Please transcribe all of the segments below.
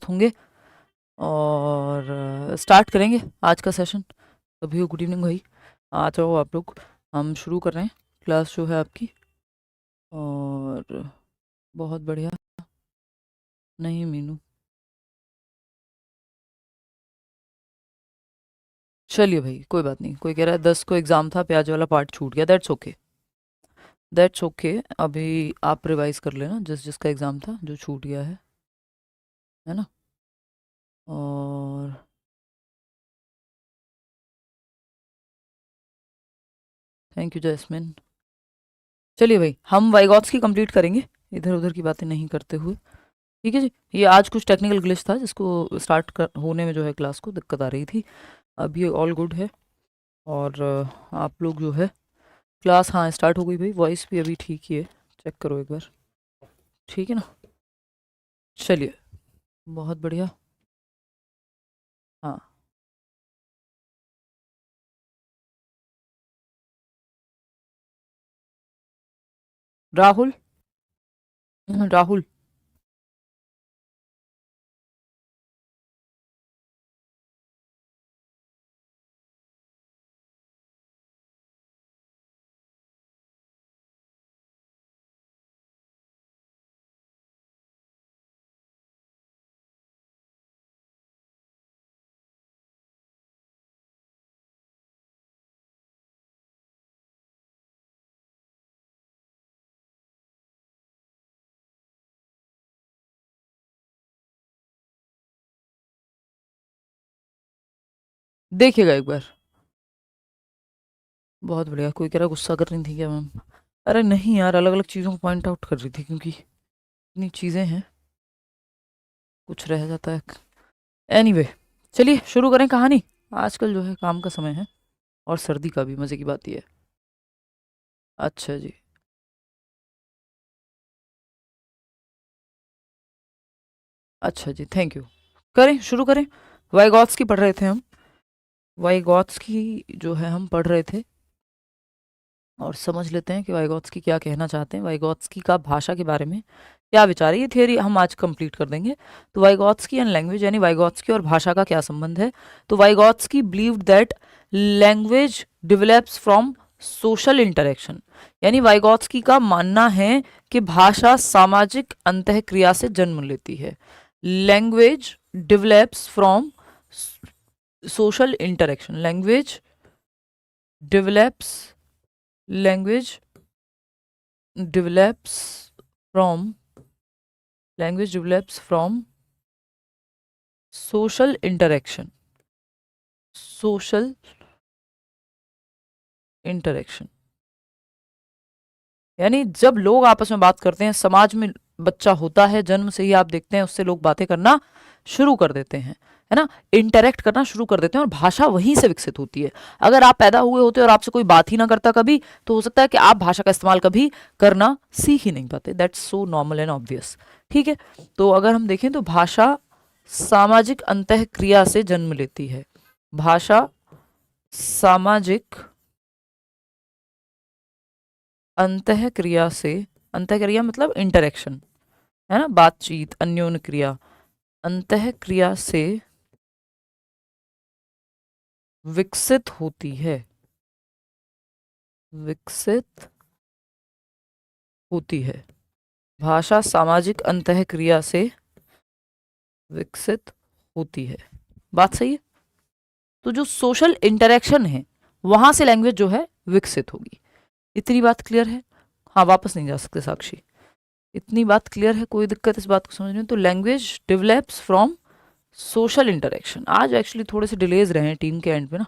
साथ होंगे और स्टार्ट करेंगे आज का सेशन। अभी गुड इवनिंग भाई, आ जाओ आप लोग, हम शुरू कर रहे हैं क्लास जो है आपकी। और बहुत बढ़िया। नहीं मीनू, चलिए भाई कोई बात नहीं। कोई कह रहा है 10 को एग्ज़ाम था, प्याज वाला पार्ट छूट गया। That's okay, that's okay. अभी आप रिवाइज कर लेना जिस जिसका एग्ज़ाम था जो छूट गया है ना। और थैंक यू जैस्मिन। चलिए भाई, हम वाइगॉट्स की कंप्लीट करेंगे इधर उधर की बातें नहीं करते हुए। ठीक है जी। ये आज कुछ टेक्निकल ग्लिच था जिसको स्टार्ट कर होने में जो है क्लास को दिक्कत आ रही थी। अब ये ऑल गुड है। और आप लोग जो है क्लास, हाँ स्टार्ट हो गई भाई। वॉइस भी अभी ठीक ही है, चेक करो एक बार, ठीक है ना। चलिए, बहुत बढ़िया। हाँ राहुल, राहुल। देखिएगा एक बार, बहुत बढ़िया। कोई कह रहा गुस्सा कर रही थी क्या मैम? अरे नहीं यार, अलग अलग चीज़ों को पॉइंट आउट कर रही थी क्योंकि इतनी चीज़ें हैं, कुछ रह जाता है। एनीवे, चलिए शुरू करें कहानी। आजकल जो है काम का समय है और सर्दी का भी। मज़े की बात ये है। अच्छा जी, अच्छा जी, थैंक यू। करें, शुरू करें। वाइगॉट्स की पढ़ रहे थे हम। वाइगॉट्स की जो है हम पढ़ रहे थे, और समझ लेते हैं कि वाइगॉत्स्की क्या कहना चाहते हैं। वाइगॉत्स्की का भाषा के बारे में क्या विचार है, ये थियोरी हम आज कंप्लीट कर देंगे। तो वाइगॉत्स्की एंड लैंग्वेज, यानी वाइगॉत्स्की और भाषा का क्या संबंध है। तो Vygotsky believed that language develops from social interaction, यानी वाइगॉत्स्की का मानना है कि भाषा सामाजिक अंतःक्रिया से जन्म लेती है। Language develops from social interaction, develops language develops from language develops from social interaction, social interaction, यानी जब लोग आपस में बात करते हैं, समाज में बच्चा होता है, जन्म से ही आप देखते हैं उससे लोग बातें करना शुरू कर देते हैं, है ना, इंटरेक्ट करना शुरू कर देते हैं, और भाषा वहीं से विकसित होती है। अगर आप पैदा हुए होते और आपसे कोई बात ही ना करता कभी, तो हो सकता है कि आप भाषा का इस्तेमाल कभी करना सीख ही नहीं पाते। That's so normal and obvious. ठीक है, तो अगर हम देखें तो भाषा सामाजिक अंतःक्रिया से जन्म लेती है। भाषा सामाजिक अंतःक्रिया से, अंतःक्रिया मतलब इंटरेक्शन, है ना, बातचीत, अन्योन्य क्रिया, अंतःक्रिया से विकसित होती है, विकसित होती है। भाषा सामाजिक अंतःक्रिया से विकसित होती है। बात सही है। तो जो सोशल इंटरेक्शन है वहां से लैंग्वेज जो है विकसित होगी। इतनी बात क्लियर है? हाँ, वापस नहीं जा सकते साक्षी। इतनी बात क्लियर है? कोई दिक्कत इस बात को समझने में? तो language develops from social interaction. आज एक्चुअली थोड़े से डिलेज रहे हैं टीम के एंड पे ना,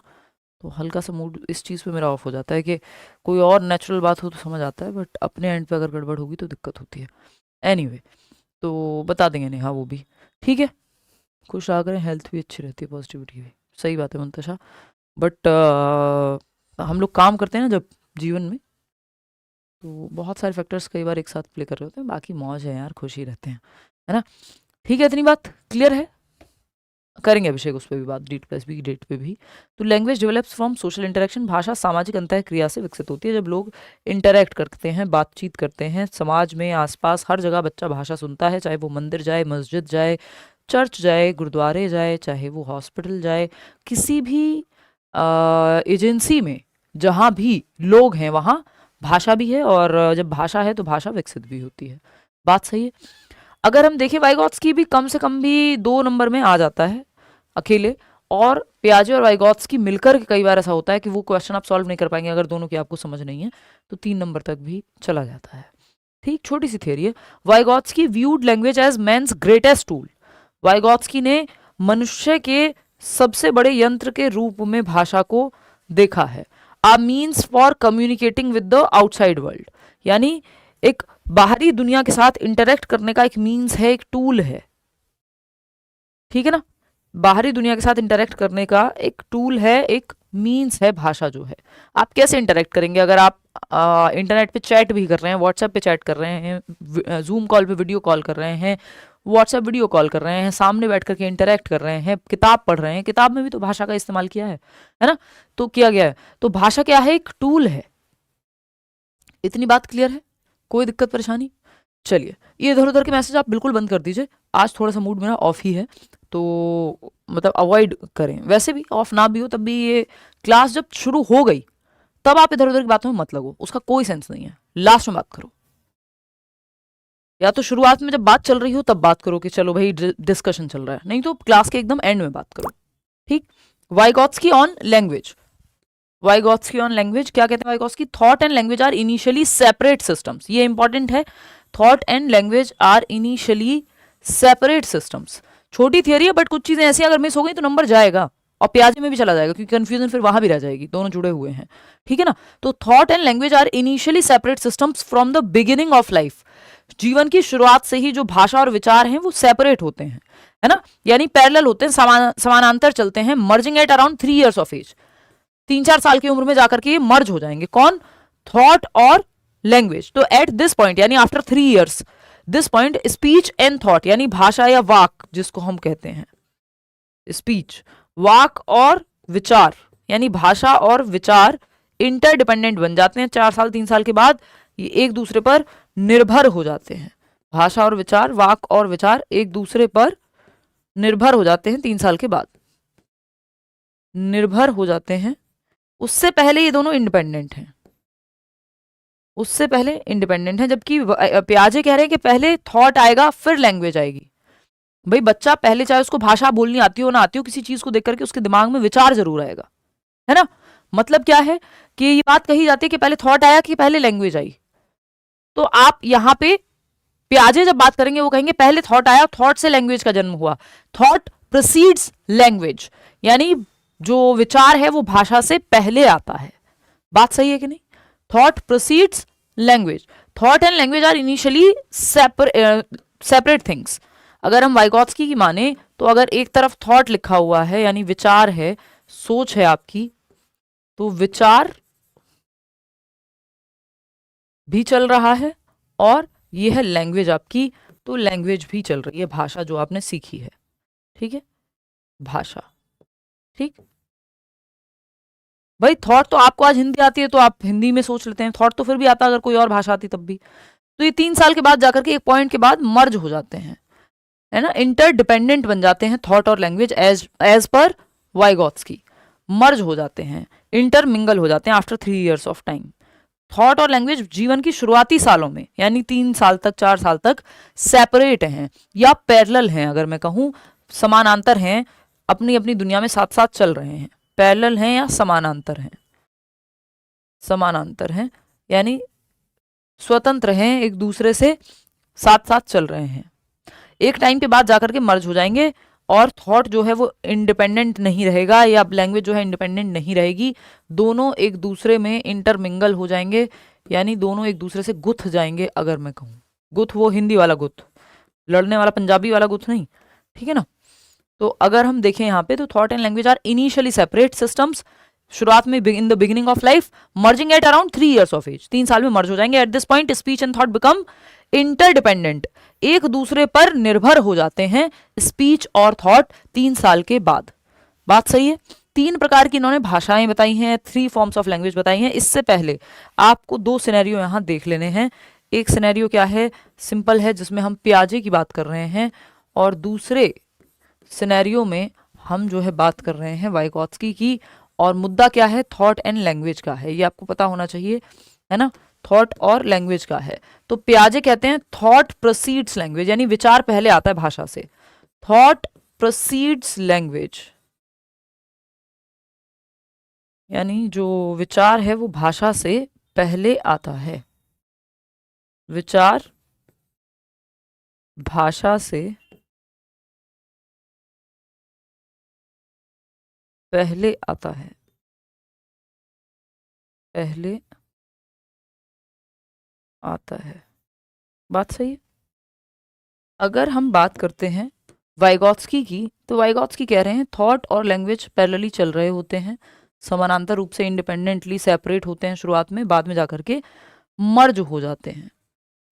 तो हल्का सा मूड इस चीज़ पे मेरा ऑफ हो जाता है कि कोई और नेचुरल बात हो तो समझ आता है, बट अपने एंड पे अगर गड़बड़ होगी तो दिक्कत होती है। एनीवे, तो बता देंगे नेहा वो भी। ठीक है, खुश रहा करें, हेल्थ भी अच्छी रहती है, पॉजिटिविटी भी। सही बात है मुंतशा। बट हम लोग काम करते हैं ना जब जीवन में, तो बहुत सारे फैक्टर्स कई बार एक साथ प्ले कर रहे होते हैं। बाकी मौज है यार, खुश ही रहते हैं, है ना। ठीक है, इतनी बात क्लियर है। करेंगे अभिषेक उस पर भी बात, डीट प्लस बी डेट पे भी। तो language develops from social interaction, भाषा सामाजिक अंतःक्रिया से विकसित होती है। जब लोग इंटरेक्ट करते हैं, बातचीत करते हैं, समाज में आसपास हर जगह बच्चा भाषा सुनता है, चाहे वो मंदिर जाए, मस्जिद जाए, चर्च जाए, गुरुद्वारे जाए, चाहे वो हॉस्पिटल जाए, किसी भी एजेंसी में जहाँ भी लोग हैं वहाँ भाषा भी है, और जब भाषा है तो भाषा विकसित भी होती है। बात सही है। अगर हम देखें वाइगॉत्स्की भी कम से कम भी 2 नंबर में आ जाता है अकेले, और पियाजे और वाइगॉत्स्की मिलकर के कई बार ऐसा होता है कि वो क्वेश्चन आप सॉल्व नहीं कर पाएंगे अगर दोनों की आपको समझ नहीं है, तो 3 नंबर तक भी चला जाता है। ठीक, छोटी सी थियरी है। Vygotsky viewed language as man's greatest tool. Vygotsky ने मनुष्य के सबसे बड़े यंत्र के रूप में भाषा को देखा है। A means for communicating with the outside world, यानी एक बाहरी दुनिया के साथ इंटरेक्ट करने का एक मीन्स है, एक टूल है। ठीक है ना, बाहरी दुनिया के साथ इंटरेक्ट करने का एक टूल है, एक मीन्स है भाषा जो है। आप कैसे इंटरेक्ट करेंगे? अगर आप इंटरनेट पे चैट भी कर रहे हैं, व्हाट्सएप पे चैट कर रहे हैं, जूम कॉल पे वीडियो कॉल कर रहे हैं, व्हाट्सएप वीडियो कॉल कर रहे हैं, सामने बैठ करके इंटरेक्ट कर रहे हैं, किताब पढ़ रहे हैं, किताब में भी तो भाषा का इस्तेमाल किया है ना, तो किया गया है। तो भाषा क्या है? एक टूल है। इतनी बात क्लियर है? कोई दिक्कत परेशानी? चलिए, ये इधर उधर के मैसेज आप बिल्कुल बंद कर दीजिए। आज थोड़ा सा मूड मेरा ऑफ ही है, तो मतलब अवॉइड करें। वैसे भी ऑफ ना भी हो तब भी ये क्लास जब शुरू हो गई तब आप इधर उधर की बातों में मत लगो, उसका कोई सेंस नहीं है। लास्ट में बात करो, या तो शुरुआत में जब बात चल रही हो तब बात करो कि चलो भाई डिस्कशन चल रहा है, नहीं तो क्लास के एकदम एंड में बात करो। ठीक। Vygotsky on language. Vygotsky on language क्या कहते हैं Vygotsky? Thought and language are initially separate systems. ये इंपॉर्टेंट है, thought and language are initially separate systems. छोटी थियरी है बट कुछ चीजें ऐसी अगर मिस हो गई तो नंबर जाएगा, और प्याजे में भी चला जाएगा, क्योंकि कंफ्यूजन फिर वहां भी रह जाएगी, दोनों जुड़े हुए हैं। ठीक है ना, तो thought and language are initially separate systems from the beginning of life. जीवन की शुरुआत से ही जो भाषा और विचार हैं वो सेपरेट होते हैं, है ना, यानी पैरेलल होते हैं, समानांतर चलते हैं। Merging at around 3 years of age, 3-4 साल की उम्र में जाकर के ये मर्ज हो जाएंगे। कौन? थॉट और लैंग्वेज। तो एट दिस पॉइंट यानी after 3 years, this point speech and thought यानी भाषा या वाक जिसको हम कहते हैं, स्पीच, वाक और विचार यानी भाषा और विचार इंटरडिपेंडेंट बन जाते हैं। 4 साल 3 साल के बाद ये एक दूसरे पर निर्भर हो जाते हैं। भाषा और विचार, वाक और विचार एक दूसरे पर निर्भर हो जाते हैं 3 साल के बाद, निर्भर हो जाते हैं। उससे पहले ये दोनों इंडिपेंडेंट हैं, उससे पहले इंडिपेंडेंट हैं। जबकि प्याजे कह रहे हैं कि पहले थॉट आएगा फिर लैंग्वेज आएगी। भाई बच्चा पहले चाहे उसको भाषा बोलनी आती हो ना आती हो, किसी चीज को देख करके उसके दिमाग में विचार जरूर आएगा, है ना। मतलब क्या है कि ये बात कही जाती है कि पहले थॉट आया कि पहले लैंग्वेज आई। तो आप यहां पे प्याजे जब बात करेंगे वो कहेंगे पहले थॉट आया, थॉट से लैंग्वेज का जन्म हुआ। थॉट प्रोसीड्स लैंग्वेज, यानी जो विचार है वो भाषा से पहले आता है। बात सही है कि नहीं? Thought proceeds language. Thought and language are initially separate things. अगर हम वाइगॉत्स्की की माने तो अगर एक तरफ थॉट लिखा हुआ है यानी विचार है, सोच है आपकी, तो विचार भी चल रहा है, और ये है लैंग्वेज आपकी, तो लैंग्वेज भी चल रही है, भाषा जो आपने सीखी है। ठीक है, भाषा। ठीक भाई, थॉट तो आपको आज हिंदी आती है तो आप हिंदी में सोच लेते हैं, थॉट तो फिर भी आता अगर कोई और भाषा आती तब भी। तो ये 3 साल के बाद जाकर के एक पॉइंट के बाद मर्ज हो जाते हैं, है ना, इंटरडिपेंडेंट बन जाते हैं थॉट और लैंग्वेज एज पर वाइगॉत्स्की। मर्ज हो जाते हैं, इंटरमिंगल हो जाते हैं after 3 years of time. Thought और लैंग्वेज जीवन की शुरुआती सालों में यानी 3 साल तक 4 साल तक सेपरेट हैं या पैरेलल हैं, अगर मैं कहूं समानांतर हैं, अपनी अपनी दुनिया में साथ साथ चल रहे हैं। पैरेलल हैं या समानांतर हैं? समानांतर हैं यानी स्वतंत्र हैं, एक दूसरे से साथ साथ चल रहे हैं। एक टाइम के बाद जाकर के मर्ज हो जाएंगे, और थॉट जो है वो इंडिपेंडेंट नहीं रहेगा या लैंग्वेज जो है इंडिपेंडेंट नहीं रहेगी, दोनों एक दूसरे में इंटरमिंगल हो जाएंगे, यानी दोनों एक दूसरे से गुथ जाएंगे। अगर मैं कहूँ गुथ, वो हिंदी वाला गुथ, लड़ने वाला पंजाबी वाला गुथ नहीं, ठीक है ना। तो अगर हम देखें यहाँ पे तो thought and language are initially separate systems, शुरुआत में in the beginning of life, merging at around 3 years of age, 3 साल में मर्ज हो जाएंगे। At this point speech and thought become interdependent, एक दूसरे पर निर्भर हो जाते हैं स्पीच और थॉट 3 साल के बाद। बात सही है। 3 प्रकार की इन्होंने भाषाएं बताई हैं, 3 फॉर्म्स ऑफ लैंग्वेज बताई हैं। इससे पहले आपको 2 सिनेरियो यहां देख लेने हैं। एक सिनेरियो क्या है, सिंपल है, जिसमें हम प्याजे की बात कर रहे हैं, और दूसरे सिनेरियो में हम जो है बात कर रहे हैं वाइगॉत्स्की की, और मुद्दा क्या है, थॉट एंड लैंग्वेज का है, ये आपको पता होना चाहिए, है ना, थॉट और लैंग्वेज का है। तो पियाजे कहते हैं थॉट प्रोसीड्स लैंग्वेज, यानी विचार पहले आता है भाषा से, थॉट प्रोसीड्स लैंग्वेज, यानी जो विचार है वो भाषा से पहले आता है, विचार भाषा से पहले आता है, पहले आता है, बात सही है। अगर हम बात करते हैं वाइगॉत्स्की की, तो वाइगॉत्स्की कह रहे हैं थॉट और लैंग्वेज पैरेलली चल रहे होते हैं, समानांतर रूप से इंडिपेंडेंटली सेपरेट होते हैं शुरुआत में, बाद में जाकर के मर्ज हो जाते हैं।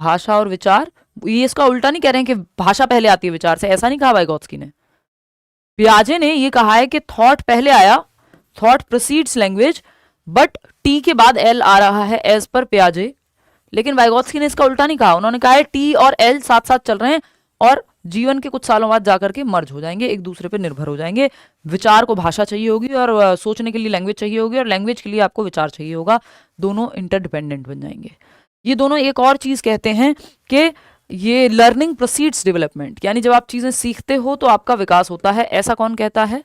भाषा और विचार, ये इसका उल्टा नहीं कह रहे हैं कि भाषा पहले आती है विचार से, ऐसा नहीं कहा वाइगॉत्स्की ने। पियाजे ने ये कहा है कि थॉट पहले आया, thought proceeds language, but T के बाद एल आ रहा है एज पर पियाजे। लेकिन वाइगॉत्स्की ने इसका उल्टा नहीं कहा, उन्होंने कहा है टी और एल साथ साथ चल रहे हैं और जीवन के कुछ सालों बाद जाकर के मर्ज हो जाएंगे, एक दूसरे पर निर्भर हो जाएंगे। विचार को भाषा चाहिए होगी और सोचने के लिए लैंग्वेज चाहिए होगी, और लैंग्वेज के लिए आपको विचार चाहिए होगा, दोनों इंटरडिपेंडेंट बन जाएंगे। ये दोनों एक और चीज कहते हैं कि ये लर्निंग प्रोसीड्स डेवलपमेंट, यानी जब आप चीजें सीखते हो तो आपका विकास होता है, ऐसा कौन कहता है,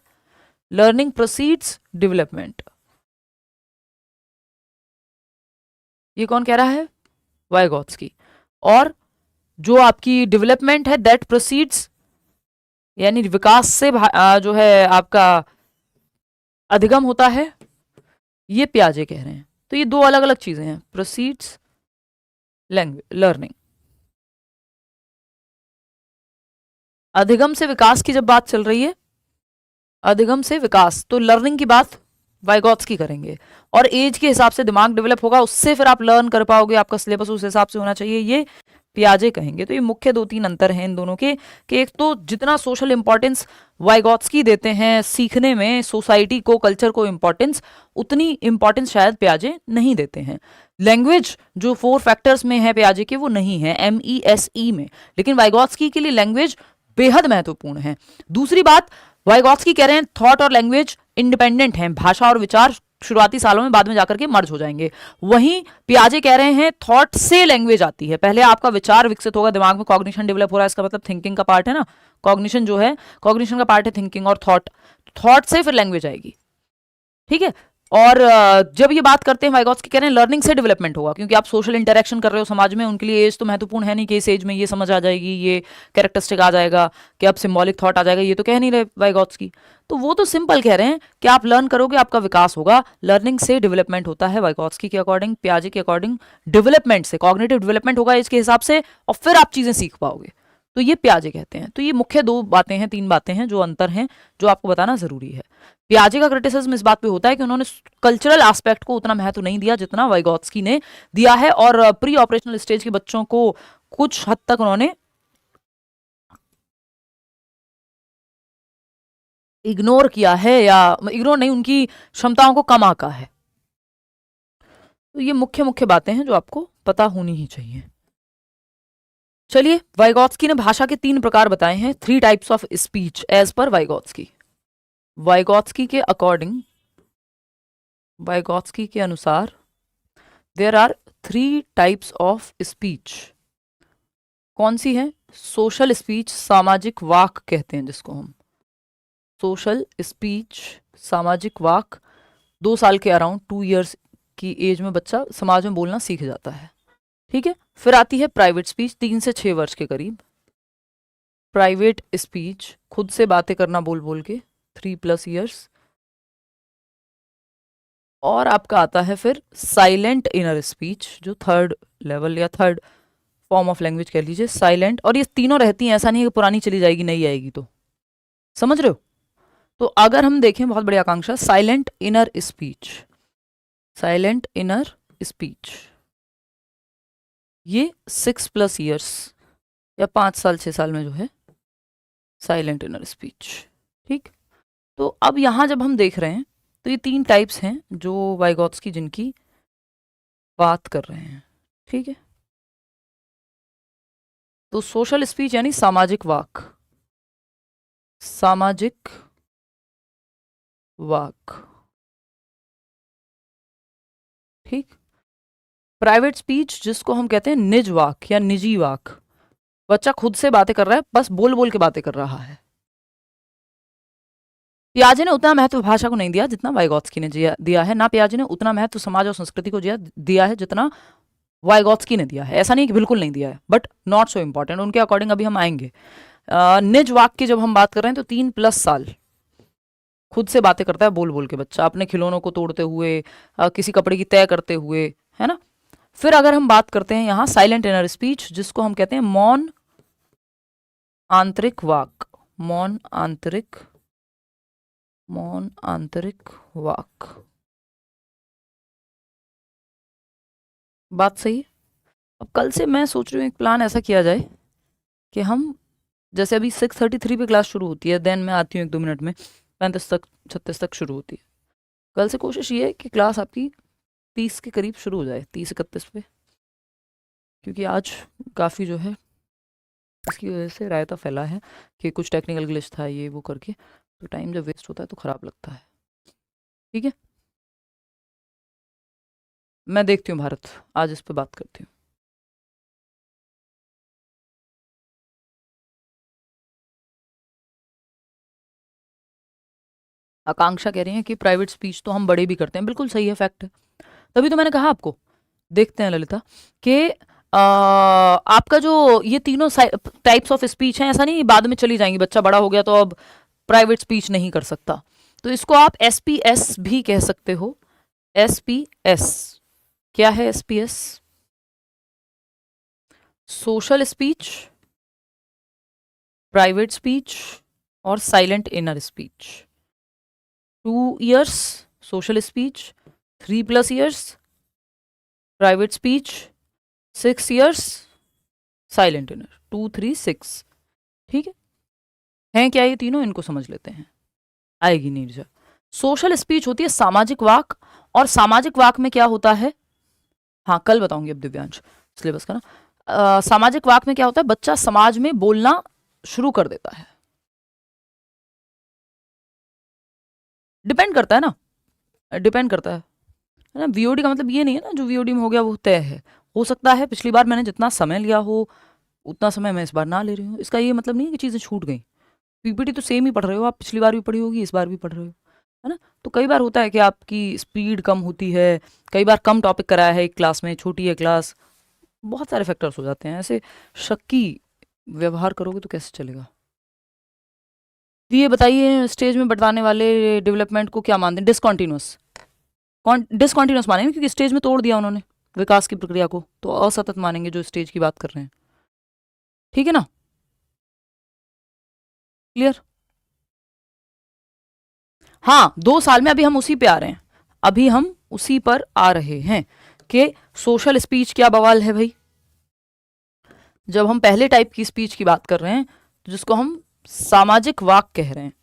लर्निंग प्रोसीड्स डेवलपमेंट, ये कौन कह रहा है, वाइगॉत्स्की। और जो आपकी डेवलपमेंट है दैट प्रोसीड्स, यानी विकास से जो है आपका अधिगम होता है, ये पियाजे कह रहे हैं। तो ये दो अलग अलग चीजें हैं, प्रोसीड्स लर्निंग। अधिगम से विकास की जब बात चल रही है, अधिगम से विकास, तो लर्निंग की बात वाइगॉत्स्की करेंगे, और एज के हिसाब से दिमाग डेवलप होगा, उससे फिर आप लर्न कर पाओगे, आपका सिलेबस उस हिसाब से होना चाहिए, ये पियाजे कहेंगे। तो ये मुख्य दो तीन अंतर हैं इन दोनों के, कि एक तो जितना सोशल इंपॉर्टेंस वाइगॉत्स्की देते हैं सीखने में, सोसाइटी को, कल्चर को इंपॉर्टेंस, उतनी इंपॉर्टेंस शायद पियाजे नहीं देते हैं। लैंग्वेज जो 4 फैक्टर्स में है पियाजे के, वो नहीं है MESE में, लेकिन वाइगॉत्स्की के लिए लैंग्वेज बेहद महत्वपूर्ण है। दूसरी बात, वाइगॉत्स्की कह रहे हैं थॉट और लैंग्वेज इंडिपेंडेंट हैं, भाषा और विचार शुरुआती सालों में, बाद में जाकर के मर्ज हो जाएंगे। वहीं पियाजे कह रहे हैं थॉट से लैंग्वेज आती है, पहले आपका विचार विकसित होगा, दिमाग में कॉग्निशन डेवलप हो रहा है, इसका मतलब थिंकिंग का पार्ट है ना, कॉग्निशन जो है, कॉग्निशन का पार्ट है थिंकिंग और थॉट, थॉट से फिर लैंग्वेज आएगी, ठीक है। और जब ये बात करते हैं वाइगॉत्स्की कह रहे हैं लर्निंग से डेवलपमेंट होगा, क्योंकि आप सोशल इंटरेक्शन कर रहे हो समाज में, उनके लिए एज तो महत्वपूर्ण है नहीं कि इस एज में ये समझ आ जाएगी, ये कैरेक्टरिस्टिक आ जाएगा, कि अब सिंबॉलिक थॉट आ जाएगा, ये तो कह नहीं रहे वाइगॉत्स्की। तो वो तो सिंपल कह रहे हैं कि आप लर्न करोगे, आपका विकास होगा, लर्निंग से डेवलपमेंट होता है वाइगॉत्स्की के अकॉर्डिंग, पियाजे के अकॉर्डिंग डेवलपमेंट से, कॉग्निटिव डेवलपमेंट होगा एज के हिसाब से, और फिर आप चीजें सीख पाओगे, तो ये पियाजे कहते हैं। तो ये मुख्य दो बातें हैं, तीन बातें हैं जो अंतर हैं, जो आपको बताना जरूरी है। पियाजे का क्रिटिसिज्म इस बात पे होता है कि उन्होंने कल्चरल एस्पेक्ट को उतना महत्व नहीं दिया जितना वाइगॉत्स्की ने दिया है, और प्री ऑपरेशनल स्टेज के बच्चों को कुछ हद तक उन्होंने इग्नोर किया है, या इग्नोर नहीं, उनकी क्षमताओं को कम आंका है। तो ये मुख्य मुख्य बातें हैं जो आपको पता होनी ही चाहिए। चलिए, वाइगॉत्स्की ने भाषा के 3 प्रकार बताए हैं, 3 types of speech as per वाइगॉत्स्की। वाइगॉत्स्की के अकॉर्डिंग, वाइगॉत्स्की के अनुसार there are 3 types of speech. कौन सी है, सोशल स्पीच, सामाजिक वाक कहते हैं जिसको हम, सोशल स्पीच, सामाजिक वाक। 2 साल के अराउंड, 2 इयर्स की एज में बच्चा समाज में बोलना सीख जाता है, ठीक है। फिर आती है प्राइवेट स्पीच, 3 से 6 वर्ष के करीब, प्राइवेट स्पीच, खुद से बातें करना बोल बोल के, 3+ इयर्स। और आपका आता है फिर साइलेंट इनर स्पीच, जो 3rd लेवल या 3rd फॉर्म ऑफ लैंग्वेज कह लीजिए, साइलेंट। और ये तीनों रहती हैं, ऐसा नहीं है कि पुरानी चली जाएगी नई आएगी, तो समझ रहे हो। तो अगर हम देखें, बहुत बड़ी आकांक्षा, silent inner speech, silent inner speech, ये 6+ इयर्स या 5 साल 6 साल में जो है साइलेंट इनर स्पीच, ठीक। तो अब यहां जब हम देख रहे हैं तो ये 3 टाइप्स हैं जो वाइगॉत्स्की जिनकी बात कर रहे हैं, ठीक है। तो सोशल स्पीच यानी सामाजिक वाक, सामाजिक वाक, ठीक। प्राइवेट स्पीच जिसको हम कहते हैं निज वाक या निजी वाक, बच्चा खुद से बातें कर रहा है, बस बोल बोल के बातें कर रहा है। पियाजे ने उतना महत्व भाषा को नहीं दिया जितना वाइगॉत्स्की ने दिया है, ना पियाजे ने उतना महत्व समाज और संस्कृति को दिया है जितना वाइगॉत्स्की ने दिया है। ऐसा नहीं कि बिल्कुल नहीं दिया है, बट नॉट सो इम्पॉर्टेंट, उनके अकॉर्डिंग अभी हम आएंगे। निज वाक की जब हम बात कर रहे हैं तो 3+ साल खुद से बातें करता है बोल बोल के बच्चा, अपने खिलौनों को तोड़ते हुए, किसी कपड़े की तय करते हुए, है ना। फिर अगर हम बात करते हैं यहाँ साइलेंट इनर स्पीच जिसको हम कहते हैं मौन आंतरिक वाक, मौन आंतरिक वाक। बात सही है। अब कल से मैं सोच रही हूँ एक प्लान ऐसा किया जाए कि हम जैसे अभी 6:33 पे क्लास शुरू होती है, देन मैं आती हूँ 1-2 मिनट में, 35 तक 36 तक शुरू होती है। कल से कोशिश ये है कि क्लास आपकी 30 के करीब शुरू हो जाए, 30-31 पे, क्योंकि आज काफ़ी जो है इसकी वजह से रायता फैला है कि कुछ टेक्निकल ग्लिच था ये वो करके, तो टाइम जब वेस्ट होता है तो ख़राब लगता है। ठीक है, मैं देखती हूँ भारत, आज इस पे बात करती हूँ। आकांक्षा कह रही है कि प्राइवेट स्पीच तो हम बड़े भी करते हैं, बिल्कुल सही है, फैक्ट है। तभी तो मैंने कहा आपको। देखते हैं ललिता कि आपका जो ये तीनों टाइप्स ऑफ स्पीच हैं, ऐसा नहीं बाद में चली जाएंगी, बच्चा बड़ा हो गया तो अब प्राइवेट स्पीच नहीं कर सकता, तो इसको आप SPS भी कह सकते हो। SPS क्या है? SPS social speech, private speech और silent inner speech. 2 years social speech, 3+ years private speech, 6 years silent inner, 2, 3, 6। ठीक है, हैं क्या ये तीनों? इनको समझ लेते हैं, आएगी नीरजा। सोशल स्पीच होती है सामाजिक वाक, और सामाजिक वाक में क्या होता है, हाँ कल बताऊंगी अब दिव्यांश सिलेबस का ना। सामाजिक वाक में क्या होता है, बच्चा समाज में बोलना शुरू कर देता है। डिपेंड करता है ना, डिपेंड करता है ना। VOD का मतलब ये नहीं है ना जो VOD में हो गया वो तय है। हो सकता है पिछली बार मैंने जितना समय लिया हो उतना समय मैं इस बार ना ले रही हूँ, इसका ये मतलब नहीं है कि चीज़ें छूट गई। PPT तो सेम ही पढ़ रहे हो आप, पिछली बार भी पढ़ी होगी, इस बार भी पढ़ रहे हो, है ना। तो कई बार होता है कि आपकी स्पीड कम होती है, कई बार कम टॉपिक कराया है एक क्लास में, छोटी है क्लास, बहुत सारे फैक्टर्स हो जाते हैं। ऐसे शक्की व्यवहार करोगे तो कैसे चलेगा। ये बताइए, स्टेज में बताने वाले डेवलपमेंट को क्या मानते हैं? डिसकॉन्टिन्यूस, डिसकॉन्टिन्यूस मानेंगे क्योंकि स्टेज में तोड़ दिया उन्होंने विकास की प्रक्रिया को, तो असतत मानेंगे जो स्टेज की बात कर रहे हैं। ठीक है ना, क्लियर? हाँ 2 साल में अभी हम उसी पे आ रहे हैं, अभी हम उसी पर आ रहे हैं कि सोशल स्पीच क्या बवाल है भाई। जब हम पहले टाइप की स्पीच की बात कर रहे हैं तो जिसको हम सामाजिक वाक कह रहे हैं,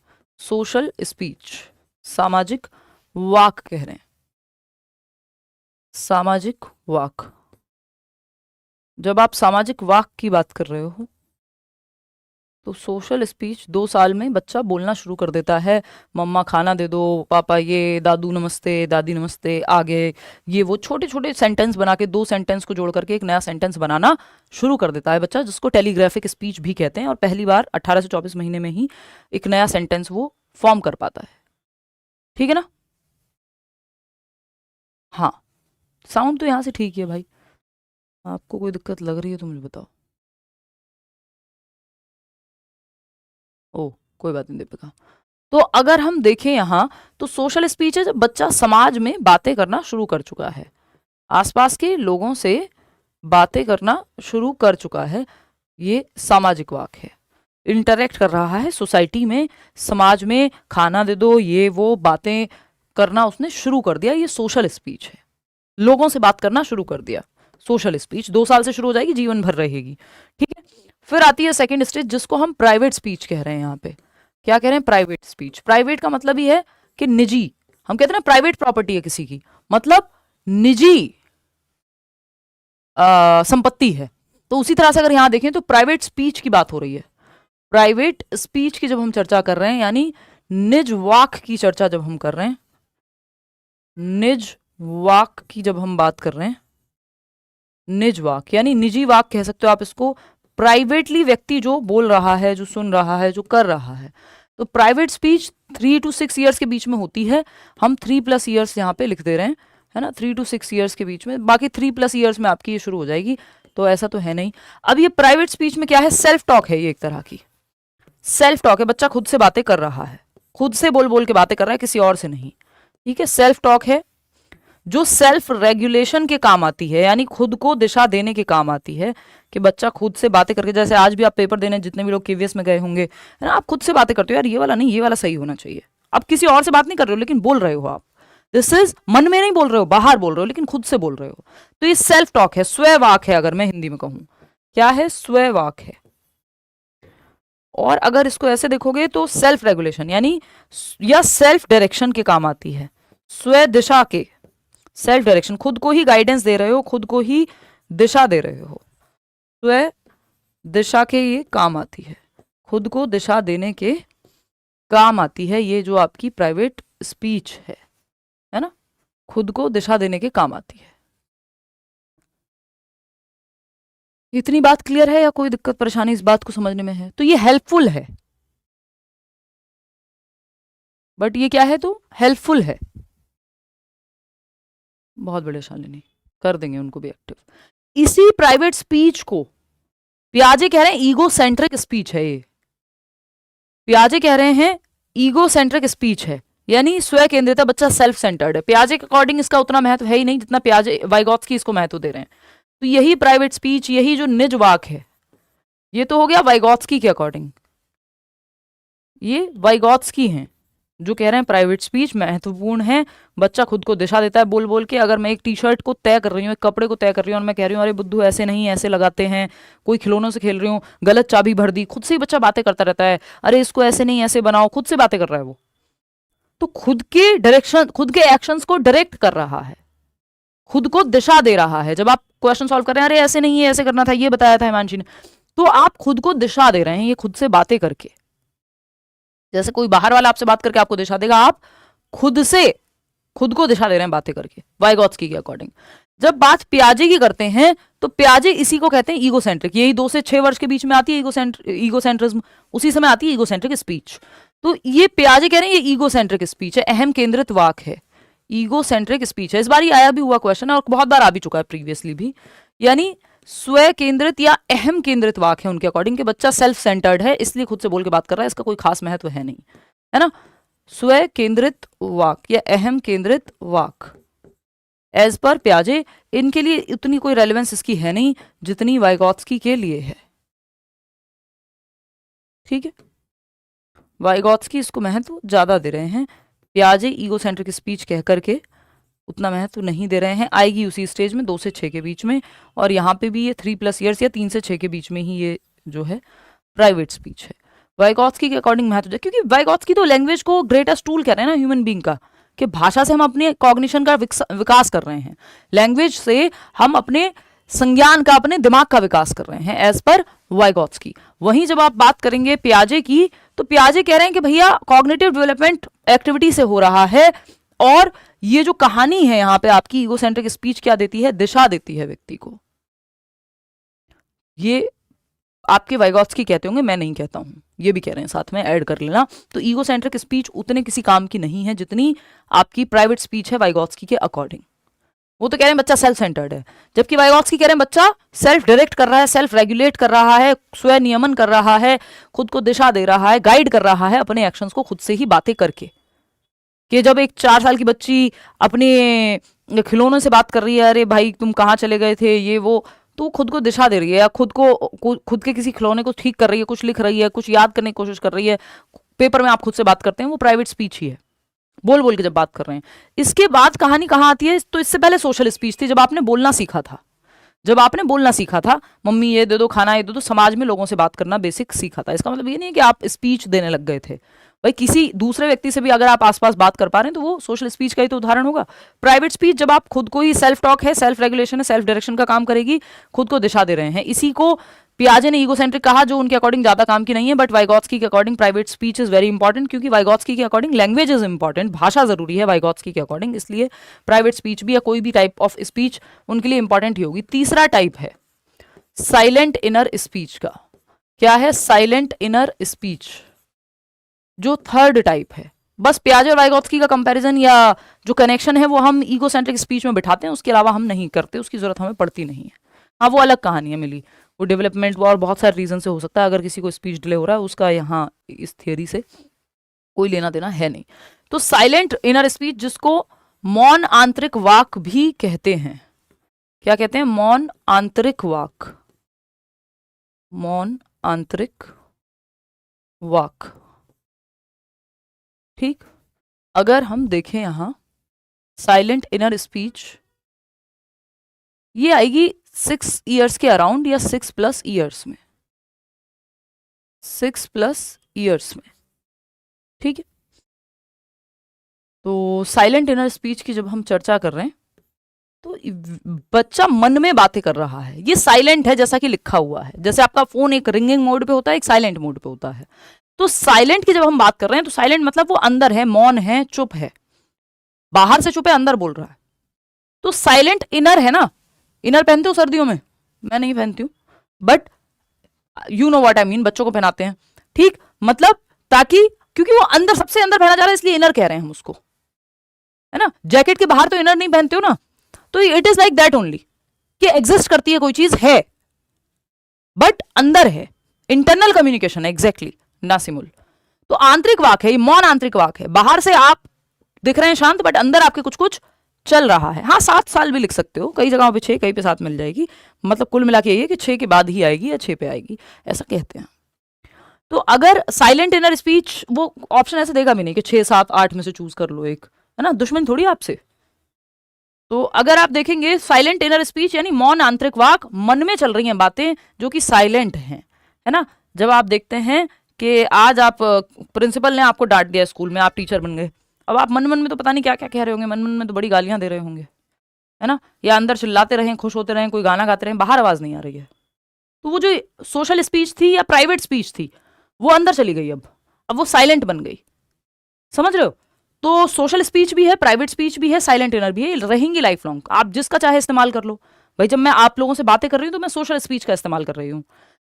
सोशल स्पीच सामाजिक वाक कह रहे हैं, सामाजिक वाक। जब आप सामाजिक वाक की बात कर रहे हो तो सोशल स्पीच 2 साल में बच्चा बोलना शुरू कर देता है। मम्मा खाना दे दो, पापा ये, दादू नमस्ते, दादी नमस्ते, आगे, ये वो छोटे छोटे सेंटेंस बना के 2 सेंटेंस को जोड़ करके एक नया सेंटेंस बनाना शुरू कर देता है बच्चा, जिसको टेलीग्राफिक स्पीच भी कहते हैं। और पहली बार 18 से 24 महीने में ही एक नया सेंटेंस वो फॉर्म कर पाता है। ठीक है ना? हाँ, साउंड तो यहाँ से ठीक ही है भाई, आपको कोई दिक्कत लग रही है तो मुझे बताओ। ओ कोई बात नहीं दीपिका। तो अगर हम देखें यहाँ तो सोशल स्पीच है जब बच्चा समाज में बातें करना शुरू कर चुका है, आसपास के लोगों से बातें करना शुरू कर चुका है, ये सामाजिक वाक है। इंटरेक्ट कर रहा है सोसाइटी में, समाज में, खाना दे दो, ये वो बातें करना उसने शुरू कर दिया, ये सोशल स्पीच है। लोगों से बात करना शुरू कर दिया, सोशल स्पीच 2 साल से शुरू हो जाएगी, जीवन भर रहेगी। ठीक है, फिर आती है सेकंड स्टेज जिसको हम प्राइवेट स्पीच कह रहे हैं। यहाँ पे क्या कह रहे हैं? Private speech. प्राइवेट का मतलब ही है कि निजी, हम कहते हैं ना प्राइवेट प्रॉपर्टी है किसी की, मतलब निजी संपत्ति है। तो उसी तरह से अगर यहां देखें तो प्राइवेट स्पीच की बात हो रही है, प्राइवेट स्पीच की जब हम चर्चा कर रहे हैं, यानी निज वाक की चर्चा जब हम कर रहे हैं, निज वाक की जब हम बात कर रहे हैं, निज वाक यानी निजी वाक कह सकते हो आप इसको, प्राइवेटली व्यक्ति जो बोल रहा है, जो सुन रहा है, जो कर रहा है। तो प्राइवेट स्पीच 3 to 6 ईयर्स के बीच में होती है। हम 3+ ईयर्स यहाँ पे लिख दे रहे हैं, है ना, 3 to 6 ईयर्स के बीच में, बाकी 3+ ईयर्स में आपकी ये शुरू हो जाएगी, तो ऐसा तो है नहीं। अब ये प्राइवेट स्पीच में क्या है, सेल्फ टॉक है, ये एक तरह की सेल्फ टॉक है, बच्चा खुद से बातें कर रहा है, खुद से बोल बोल के बातें कर रहा है, किसी और से नहीं, ठीक है, सेल्फ टॉक है, जो सेल्फ रेगुलेशन के काम आती है, यानी खुद को दिशा देने के काम आती है, कि बच्चा खुद से बातें करके, जैसे आज भी आप पेपर देने जितने भी लोग केवीएस में गए होंगे, है ना, आप खुद से बातें करते हो, यार ये वाला नहीं, ये वाला सही होना चाहिए, आप किसी और से बात नहीं कर रहे हो लेकिन बोल रहे हो आप, दिस इज मन में नहीं बोल रहे हो, बाहर बोल रहे हो, लेकिन खुद से बोल रहे हो, तो ये सेल्फ टॉक है, स्ववाक है, अगर मैं हिंदी में कहूं क्या है, स्ववाक है। और अगर इसको ऐसे देखोगे तो सेल्फ रेगुलेशन यानी या सेल्फ डायरेक्शन के काम आती है, स्व दिशा के, सेल्फ डायरेक्शन, खुद को ही गाइडेंस दे रहे हो, खुद को ही दिशा दे रहे हो, स्व दिशा के ये काम आती है, खुद को दिशा देने के काम आती है, ये जो आपकी प्राइवेट स्पीच है ना, खुद को दिशा देने के काम आती है। इतनी बात क्लियर है या कोई दिक्कत परेशानी इस बात को समझने में है? तो ये हेल्पफुल है, बट ये क्या है, तो हेल्पफुल है। बहुत बड़े शालिनी, कर देंगे उनको भी एक्टिव। इसी प्राइवेट स्पीच को पियाजे कह रहे हैं ईगो सेंट्रिक स्पीच है, ये पियाजे कह रहे हैं ईगो सेंट्रिक स्पीच है, यानी स्व केंद्रित, बच्चा सेल्फ सेंटर्ड है। पियाजे के अकॉर्डिंग इसका उतना महत्व है ही नहीं जितना पियाजे वाइगॉत्स्की इसको महत्व दे रहे हैं। तो यही प्राइवेट स्पीच, यही जो निज वाक है, ये तो हो गया वाइगॉत्स्की के अकॉर्डिंग, ये वाइगॉत्स्की हैं जो कह रहे हैं प्राइवेट स्पीच महत्वपूर्ण है, बच्चा खुद को दिशा देता है बोल बोल के। अगर मैं एक टी शर्ट को तय कर रही हूँ, एक कपड़े को तय कर रही हूँ, और मैं कह रही हूँ अरे बुद्धू ऐसे नहीं, ऐसे लगाते हैं, कोई खिलौनों से खेल रही हूँ, गलत चाबी भर दी, खुद से ही बच्चा बातें करता रहता है, अरे इसको ऐसे नहीं ऐसे बनाओ, खुद से बातें कर रहा है वो, तो खुद के डायरेक्शन, खुद के एक्शंस को डायरेक्ट कर रहा है, खुद को दिशा दे रहा है। जब आप क्वेश्चन सॉल्व कर रहे हैं, अरे ऐसे नहीं है ऐसे करना था, ये बताया था हिमांशी ने, तो आप खुद को दिशा दे रहे हैं, ये खुद से बातें करके। जैसे कोई बाहर वाला आपसे बात करके आपको दिशा देगा, आप खुद से खुद को दिशा दे रहे हैं बातें करके, वाइगॉत्स्की के अकॉर्डिंग। जब बात पियाजे की करते हैं तो पियाजे इसी को कहते हैं ईगोसेंट्रिक, यही 2 से 6 वर्ष के बीच में आती है ईगोसेंट्रिज्म, उसी समय आती है ईगोसेंट्रिक स्पीच। तो ये पियाजे कह रहे हैं ये ईगोसेंट्रिक स्पीच है, अहम केंद्रित वाक है, ईगोसेंट्रिक स्पीच है। इस बार ये आया भी हुआ क्वेश्चन और बहुत बार आ भी चुका है प्रीवियसली भी, यानी स्व केंद्रित या अहम केंद्रित वाक है उनके अकॉर्डिंग, कि बच्चा सेल्फ सेंटर्ड है इसलिए खुद से बोल के बात कर रहा है, इसका कोई खास महत्व है नहीं, है ना। स्व केंद्रित वाक या अहम केंद्रित वाक एज पर पियाजे, इनके लिए इतनी कोई रेलेवेंस इसकी है नहीं जितनी वाइगॉत्स्की के लिए है, ठीक है। वाइगॉत्स्की इसको महत्व ज्यादा दे रहे हैं, पियाजे ईगोसेंट्रिक स्पीच कह करके उतना महत्व नहीं दे रहे हैं। आएगी उसी स्टेज में 2 से 6 के बीच में, और यहाँ पे भी ये 3+ ईयर्स या 3 से 6 के बीच में ही ये जो है प्राइवेट स्पीच है। वाइगॉत्स्की के अकॉर्डिंग महत्व दे, क्योंकि वाइगॉत्स्की तो लैंग्वेज को ग्रेटेस्ट टूल कह रहे हैं ना ह्यूमन बीइंग का, कि भाषा से हम अपने कॉग्निशन का विकास कर रहे हैं, लैंग्वेज से हम अपने संज्ञान का, अपने दिमाग का विकास कर रहे हैं एज पर वाइगॉत्स्की। वहीं जब आप बात करेंगे पियाजे की, तो पियाजे कह रहे हैं कि भैया कॉग्निटिव डेवलपमेंट एक्टिविटी से हो रहा है, और ये जो कहानी है यहाँ पे आपकी ईगोसेंट्रिक स्पीच क्या देती है, दिशा देती है व्यक्ति को। ये आपके वाइगॉत्स्की कहते होंगे, मैं नहीं कहता हूं, ये भी कह रहे हैं साथ में ऐड कर लेना। तो ईगोसेंट्रिक स्पीच उतने किसी काम की नहीं है जितनी आपकी प्राइवेट स्पीच है वाइगॉत्स्की के अकॉर्डिंग। वो तो कह रहे हैं बच्चा सेल्फ सेंटर्ड है, जबकि वाइगॉत्स्की कह रहे हैं बच्चा सेल्फ डायरेक्ट कर रहा है, सेल्फ रेगुलेट कर रहा है, स्व नियमन कर रहा है, खुद को दिशा दे रहा है, गाइड कर रहा है अपने एक्शंस को खुद से ही बातें करके। कि जब एक 4 साल की बच्ची अपने खिलौनों से बात कर रही है, अरे भाई तुम कहाँ चले गए थे, ये वो, तो खुद को दिशा दे रही है, या खुद के किसी खिलौने को ठीक कर रही है, कुछ लिख रही है, कुछ याद करने की कोशिश कर रही है, पेपर में आप खुद से बात करते हैं, वो प्राइवेट स्पीच ही है, बोल बोल के जब बात कर रहे हैं। इसके बाद कहानी कहाँ आती है, तो इससे पहले सोशल स्पीच थी, जब आपने बोलना सीखा था, जब आपने बोलना सीखा था, मम्मी ये दे दो, खाना ये दे दो, समाज में लोगों से बात करना बेसिक सीखा था। इसका मतलब ये नहीं है कि आप स्पीच देने लग गए थे, भाई किसी दूसरे व्यक्ति से भी अगर आप आसपास बात कर पा रहे हैं तो वो सोशल स्पीच का ही तो उदाहरण होगा। प्राइवेट स्पीच जब आप खुद को ही सेल्फ टॉक है, सेल्फ रेगुलेशन है, सेल्फ डायरेक्शन का काम करेगी, खुद को दिशा दे रहे हैं। इसी को पियाजे ने ईगोसेंट्रिक कहा, जो उनके अकॉर्डिंग ज्यादा काम की नहीं है, बट वाइगोत्स्की के according private speech is very important, क्योंकि वाइगोत्स्की के अकॉर्डिंग लैंग्वेज इज इंपॉर्टेंट, भाषा जरूरी है वाइगोत्स्की के अकॉर्डिंग, इसलिए प्राइवेट स्पीच भी या कोई भी टाइप ऑफ स्पीच उनके लिए इंपॉर्टेंट ही होगी। तीसरा टाइप है साइलेंट इनर स्पीच का। क्या है? साइलेंट इनर स्पीच, जो थर्ड टाइप है। बस पियाजे और वाइगोत्स्की का कंपैरिजन या जो कनेक्शन है वो हम ईगोसेंट्रिक स्पीच में बिठाते हैं, उसके अलावा हम नहीं करते, उसकी जरूरत हमें पड़ती नहीं है। हाँ, वो अलग कहानी है मिली, वो डेवलपमेंट और बहुत सारे रीजन से हो सकता है। अगर किसी को स्पीच डिले हो रहा है, उसका यहाँ इस थियोरी से कोई लेना देना है नहीं। तो साइलेंट इनर स्पीच, जिसको मौन आंतरिक वाक भी कहते हैं। क्या कहते हैं? मौन आंतरिक वाक, मौन आंतरिक वाक। ठीक, अगर हम देखें यहां साइलेंट इनर स्पीच, ये आएगी 6 ईयर्स के अराउंड या 6+ ईयर्स में, 6+ ईयर्स में। ठीक है, तो साइलेंट इनर स्पीच की जब हम चर्चा कर रहे हैं तो बच्चा मन में बातें कर रहा है, ये साइलेंट है जैसा कि लिखा हुआ है। जैसे आपका फोन एक रिंगिंग मोड पे होता है, एक साइलेंट मोड पे होता है। तो साइलेंट की जब हम बात कर रहे हैं तो साइलेंट मतलब वो अंदर है, मौन है, चुप है, बाहर से चुप है, अंदर बोल रहा है। तो साइलेंट इनर है ना। इनर पहनते हो सर्दियों में? मैं नहीं पहनती हूँ, but you know what I mean, बच्चों को पहनाते हैं। ठीक, मतलब ताकि, क्योंकि वो अंदर, सबसे अंदर पहना जा रहा है, इसलिए इनर कह रहे हैं हम उसको, है ना। जैकेट के बाहर तो इनर नहीं पहनते हो ना, तो it is like that only, कि एग्जिस्ट करती है, कोई चीज है बट अंदर है, इंटरनल कम्युनिकेशन है। एग्जैक्टली नासिमुल। तो आंतरिक वाक है, मौन आंतरिक वाक है। बाहर से आप दिख रहे हैं शांत, बट अंदर आपके कुछ कुछ चल रहा है। हाँ, 7 साल भी लिख सकते हो, कई जगहों पे 6, कहीं पे 7 मिल जाएगी, मतलब कुल मिला के यही है कि 6 के बाद ही आएगी या 6 पे आएगी, ऐसा कहते हैं। तो अगर साइलेंट इनर स्पीच, वो ऑप्शन ऐसे देगा भी नहीं कि 6, 7, 8 में से चूज कर लो एक, है ना, दुश्मन थोड़ी आपसे। तो अगर आप देखेंगे साइलेंट इनर स्पीच यानी मौन आंतरिक वाक, मन में चल रही हैं बातें जो कि साइलेंट हैं, है ना। जब आप देखते हैं कि आज आप, प्रिंसिपल ने आपको डांट दिया स्कूल में, आप टीचर बन गए, अब आप मन मन में तो पता नहीं क्या क्या कह रहे होंगे, मन मन में तो बड़ी गालियां दे रहे होंगे, है ना, या अंदर चिल्लाते रहें, खुश होते रहें, कोई गाना गाते रहें, बाहर आवाज नहीं आ रही है। तो वो जो सोशल स्पीच थी या प्राइवेट स्पीच थी, वो अंदर चली गई, अब वो साइलेंट बन गई। समझ रहे हो? तो सोशल स्पीच भी है, प्राइवेट स्पीच भी है, साइलेंट इनर भी है, रहेंगी लाइफ लॉन्ग। आप जिसका चाहे इस्तेमाल कर लो। भाई जब मैं आप लोगों से बातें कर रही हूँ तो मैं सोशल स्पीच का इस्तेमाल कर रही हूँ।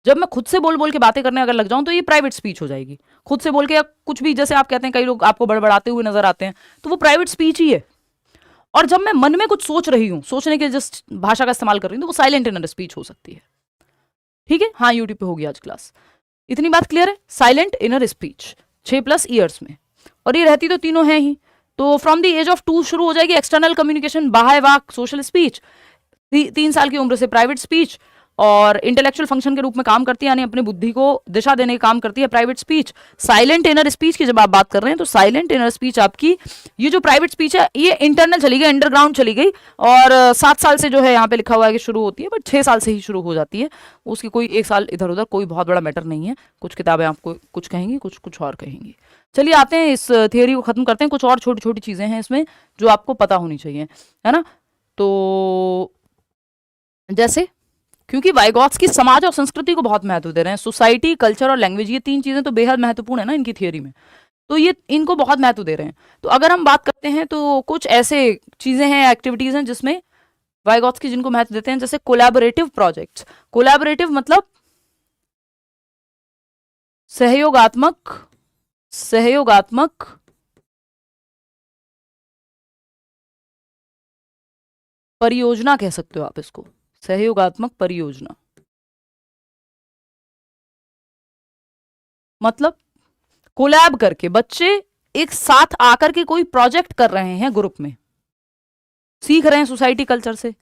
जब मैं खुद से बोल बोल के बातें करने अगर लग जाऊं तो ये प्राइवेट स्पीच हो जाएगी। खुद से बोल के या कुछ भी, जैसे आप कहते हैं कई लोग आपको बड़बड़ाते हुए नजर आते हैं, तो वो प्राइवेट स्पीच ही है। और जब मैं मन में कुछ सोच रही हूँ, सोचने के जिस भाषा का इस्तेमाल कर रही हूँ, तो वो साइलेंट इनर स्पीच हो सकती है। ठीक है, हाँ, यूट्यूब पे होगी आज क्लास। इतनी बात क्लियर है? साइलेंट इनर स्पीच 6+ ईयर्स में, और ये रहती तो तीनों है ही। तो फ्रॉम द एज ऑफ 2 शुरू हो जाएगी एक्सटर्नल कम्युनिकेशन, बाह्य वाक सोशल स्पीच, 3 साल की उम्र से प्राइवेट स्पीच, और इंटेलेक्चुअल फंक्शन के रूप में काम करती है, यानी अपनी बुद्धि को दिशा देने का काम करती है private speech. Silent inner speech की जब आप बात कर रहे हैं तो साइलेंट इनर स्पीच आपकी, ये जो प्राइवेट स्पीच है ये इंटरनल चली गई, अंडरग्राउंड चली गई, और 7 साल से जो है यहाँ पे लिखा हुआ है कि शुरू होती है, बट 6 साल से ही शुरू हो जाती है। उसकी कोई 1 साल इधर उधर कोई बहुत बड़ा मैटर नहीं है। कुछ किताबें आपको कुछ कहेंगी, कुछ कुछ और कहेंगी। चलिए आते हैं इस थियोरी को खत्म करते हैं। कुछ और छोटी छोटी चीजें हैं इसमें जो आपको पता होनी चाहिए, है ना। तो जैसे, क्योंकि वाइगोत्स्की समाज और संस्कृति को बहुत महत्व दे रहे हैं, सोसाइटी, कल्चर और लैंग्वेज, ये 3 चीजें तो बेहद महत्वपूर्ण है ना इनकी थियोरी में, तो ये इनको बहुत महत्व दे रहे हैं। तो अगर हम बात करते हैं तो कुछ ऐसे चीजें हैं, एक्टिविटीज हैं जिसमें वाइगोत्स्की जिनको महत्व देते हैं, जैसे कोलैबोरेटिव प्रोजेक्ट्स। कोलैबोरेटिव मतलब सहयोगात्मक परियोजना कह सकते हो आप इसको, सहयोगात्मक परियोजना। मतलब कोलैब करके बच्चे एक साथ आकर के कोई प्रोजेक्ट कर रहे हैं, ग्रुप में सीख रहे हैं सोसाइटी कल्चर से,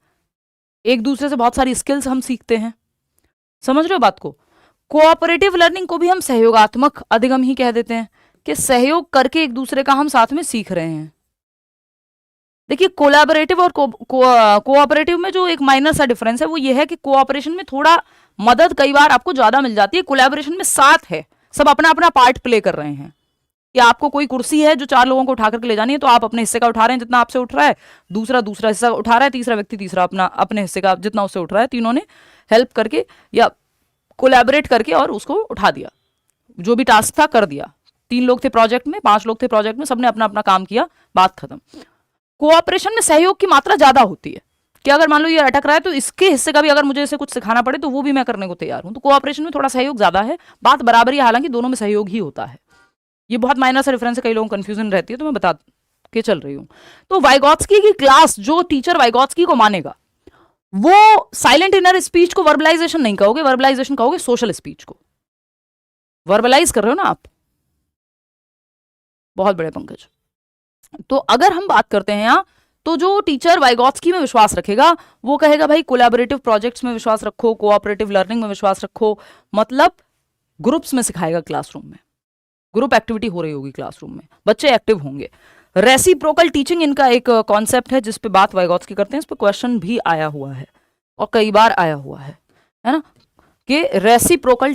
एक दूसरे से बहुत सारी स्किल्स हम सीखते हैं। समझ रहे हो बात को? कोऑपरेटिव लर्निंग को भी हम सहयोगात्मक अधिगम ही कह देते हैं, कि सहयोग करके एक दूसरे का हम साथ में सीख रहे हैं। देखिए, कोलैबोरेटिव और कोऑपरेटिव में जो एक माइनर सा डिफरेंस है वो ये है कि कोऑपरेशन में थोड़ा मदद कई बार आपको ज्यादा मिल जाती है, कोलैबोरेशन में साथ है, सब अपना अपना पार्ट प्ले कर रहे हैं, कि आपको कोई कुर्सी है जो 4 लोगों को उठा करके ले जानी है, तो आप अपने हिस्से का उठा रहे हैं जितना आपसे उठ रहा है, दूसरा हिस्सा उठा रहा है, तीसरा व्यक्ति तीसरा अपने हिस्से का जितना उससे उठ रहा है, तीनों ने हेल्प करके या कोलैबोरेट करके और उसको उठा दिया, जो भी टास्क था कर दिया। 3 लोग थे प्रोजेक्ट में, 5 लोग थे प्रोजेक्ट में, सबने अपना अपना काम किया, बात खत्म। कोऑपरेशन में सहयोग की मात्रा ज्यादा होती है कि अगर मान लो ये अटक रहा है तो इसके हिस्से का भी अगर मुझे इसे कुछ सिखाना पड़े तो वो भी मैं करने को तैयार हूं। तो कोऑपरेशन में थोड़ा सहयोग ज्यादा है, बात बराबर ही, हालांकि दोनों में सहयोग ही होता है। ये बहुत माइनर सा डिफरेंस है, कई लोगों को कंफ्यूजन रहती है, तो मैं बता के चल रही हूं। तो वाइगॉत्स्की की क्लास, जो टीचर वाइगॉत्स्की को मानेगा, वो साइलेंट इनर स्पीच को वर्बलाइजेशन नहीं कहोगे, वर्बलाइजेशन कहोगे सोशल स्पीच को। वर्बलाइज कर रहे हो ना आप, बहुत बड़े पंकज। तो अगर हम बात करते हैं यहाँ, तो जो टीचर वाइगॉत्स्की में विश्वास रखेगा वो कहेगा भाई कोलैबोरेटिव प्रोजेक्ट्स में विश्वास रखो, कोऑपरेटिव लर्निंग में विश्वास रखो, मतलब ग्रुप्स में सिखाएगा, क्लासरूम में ग्रुप एक्टिविटी हो रही होगी, क्लासरूम में बच्चे एक्टिव होंगे। रेसिप्रोकल टीचिंग इनका एक कॉन्सेप्ट है जिस पे बात वाइगॉत्स्की करते हैं, इस पे क्वेश्चन भी आया हुआ है और कई बार आया हुआ है ना, कि रेसिप्रोकल